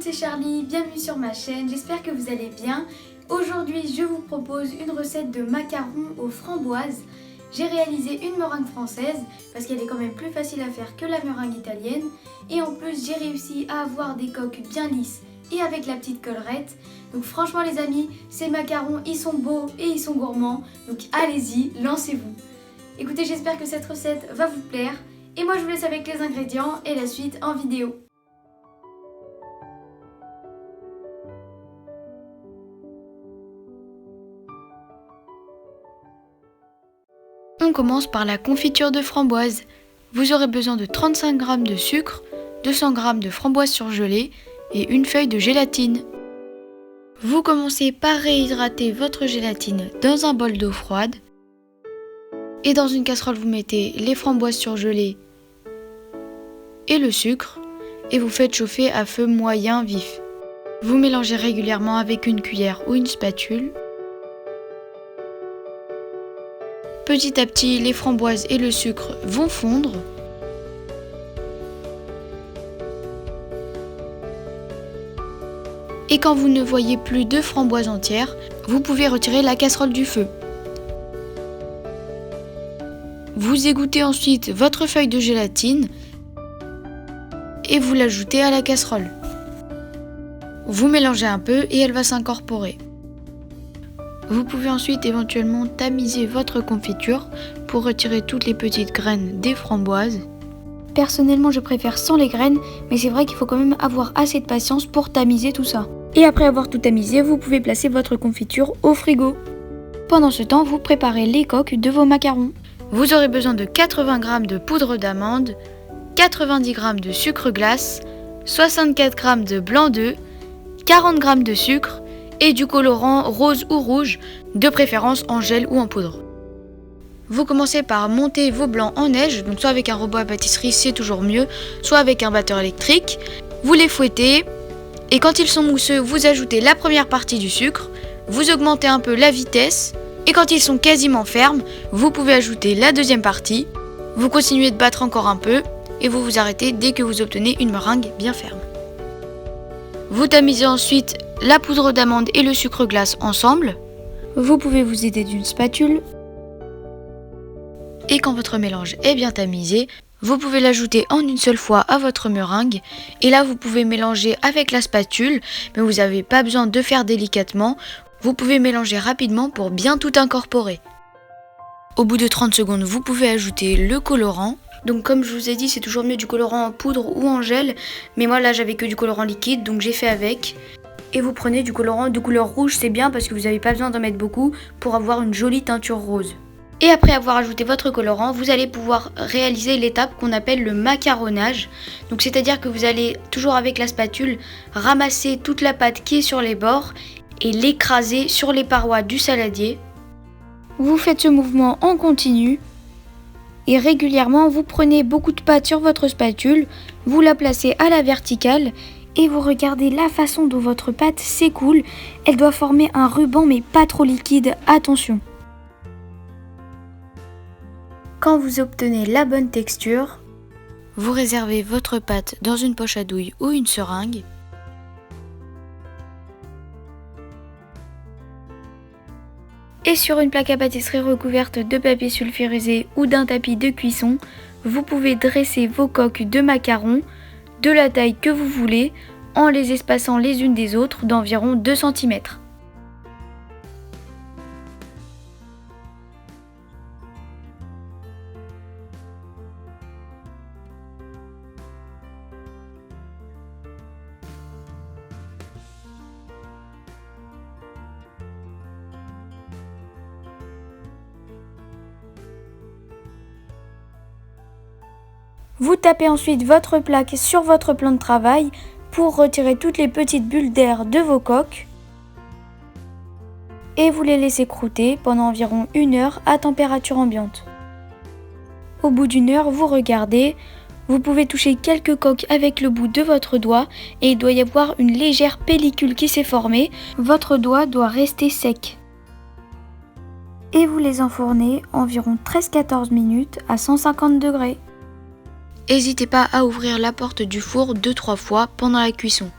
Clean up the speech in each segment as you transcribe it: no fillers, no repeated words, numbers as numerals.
c'est Charlie, bienvenue sur ma chaîne, j'espère que vous allez bien. Aujourd'hui, je vous propose une recette de macarons aux framboises. J'ai réalisé une meringue française parce qu'elle est quand même plus facile à faire que la meringue italienne. Et en plus, j'ai réussi à avoir des coques bien lisses et avec la petite collerette. Donc franchement les amis, ces macarons, ils sont beaux et ils sont gourmands. Donc allez-y, lancez-vous. Écoutez, j'espère que cette recette va vous plaire. Et moi je vous laisse avec les ingrédients et la suite en vidéo. On commence par la confiture de framboise. Vous aurez besoin de 35 g de sucre, 200 g de framboises surgelées et une feuille de gélatine. Vous commencez par réhydrater votre gélatine dans un bol d'eau froide. Et dans une casserole, vous mettez les framboises surgelées et le sucre et vous faites chauffer à feu moyen vif. Vous mélangez régulièrement avec une cuillère ou une spatule. Petit à petit, les framboises et le sucre vont fondre. Et quand vous ne voyez plus de framboises entières, vous pouvez retirer la casserole du feu. Vous égouttez ensuite votre feuille de gélatine et vous l'ajoutez à la casserole. Vous mélangez un peu et elle va s'incorporer. Vous pouvez ensuite éventuellement tamiser votre confiture pour retirer toutes les petites graines des framboises. Personnellement, je préfère sans les graines, mais c'est vrai qu'il faut quand même avoir assez de patience pour tamiser tout ça. Et après avoir tout tamisé, vous pouvez placer votre confiture au frigo. Pendant ce temps, vous préparez les coques de vos macarons. Vous aurez besoin de 80 g de poudre d'amande, 90 g de sucre glace, 64 g de blanc d'œuf, 40 g de sucre et du colorant rose ou rouge, de préférence en gel ou en poudre. Vous commencez par monter vos blancs en neige, donc soit avec un robot à pâtisserie, c'est toujours mieux, soit avec un batteur électrique. Vous les fouettez et quand ils sont mousseux, vous ajoutez la première partie du sucre, vous augmentez un peu la vitesse et quand ils sont quasiment fermes, vous pouvez ajouter la deuxième partie. Vous continuez de battre encore un peu et vous vous arrêtez dès que vous obtenez une meringue bien ferme. Vous tamisez ensuite la poudre d'amande et le sucre glace ensemble. Vous pouvez vous aider d'une spatule. Et quand votre mélange est bien tamisé, vous pouvez l'ajouter en une seule fois à votre meringue. Et là, vous pouvez mélanger avec la spatule, mais vous n'avez pas besoin de faire délicatement. Vous pouvez mélanger rapidement pour bien tout incorporer. Au bout de 30 secondes, vous pouvez ajouter le colorant. Donc comme je vous ai dit, c'est toujours mieux du colorant en poudre ou en gel. Mais moi là, j'avais que du colorant liquide, donc j'ai fait avec. Et vous prenez du colorant de couleur rouge, c'est bien parce que vous n'avez pas besoin d'en mettre beaucoup pour avoir une jolie teinture rose. Et après avoir ajouté votre colorant, vous allez pouvoir réaliser l'étape qu'on appelle le macaronnage. Donc c'est-à-dire que vous allez toujours avec la spatule ramasser toute la pâte qui est sur les bords et l'écraser sur les parois du saladier. Vous faites ce mouvement en continu et régulièrement vous prenez beaucoup de pâte sur votre spatule, vous la placez à la verticale et vous regardez la façon dont votre pâte s'écoule. Elle doit former un ruban mais pas trop liquide, attention. Quand vous obtenez la bonne texture, vous réservez votre pâte dans une poche à douille ou une seringue. Et sur une plaque à pâtisserie recouverte de papier sulfurisé ou d'un tapis de cuisson, vous pouvez dresser vos coques de macarons de la taille que vous voulez en les espaçant les unes des autres d'environ 2 cm. Vous tapez ensuite votre plaque sur votre plan de travail pour retirer toutes les petites bulles d'air de vos coques et vous les laissez croûter pendant environ 1 heure à température ambiante. Au bout d'1 heure, vous regardez, vous pouvez toucher quelques coques avec le bout de votre doigt et il doit y avoir une légère pellicule qui s'est formée. Votre doigt doit rester sec. Et vous les enfournez environ 13-14 minutes à 150 degrés. N'hésitez pas à ouvrir la porte du four 2-3 fois pendant la cuisson.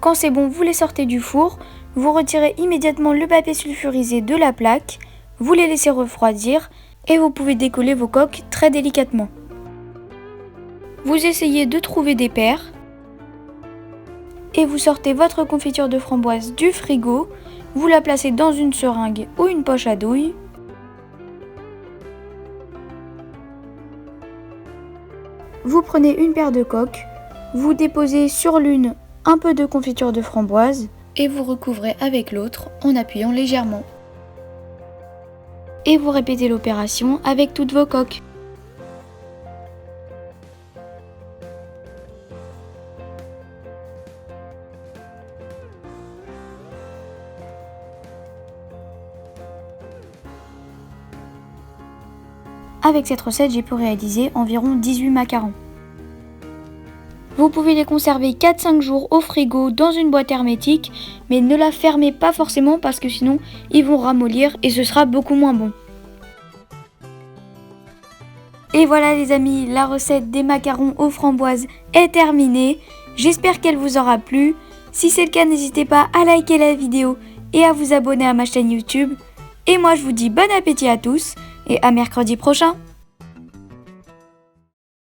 Quand c'est bon, vous les sortez du four, vous retirez immédiatement le papier sulfurisé de la plaque, vous les laissez refroidir et vous pouvez décoller vos coques très délicatement. Vous essayez de trouver des paires et vous sortez votre confiture de framboise du frigo, vous la placez dans une seringue ou une poche à douille. Vous prenez une paire de coques, vous déposez sur l'une un peu de confiture de framboise et vous recouvrez avec l'autre en appuyant légèrement. Et vous répétez l'opération avec toutes vos coques. Avec cette recette, j'ai pu réaliser environ 18 macarons. Vous pouvez les conserver 4-5 jours au frigo dans une boîte hermétique, mais ne la fermez pas forcément parce que sinon ils vont ramollir et ce sera beaucoup moins bon. Et voilà les amis, la recette des macarons aux framboises est terminée. J'espère qu'elle vous aura plu. Si c'est le cas, n'hésitez pas à liker la vidéo et à vous abonner à ma chaîne YouTube. Et moi je vous dis bon appétit à tous et à mercredi prochain.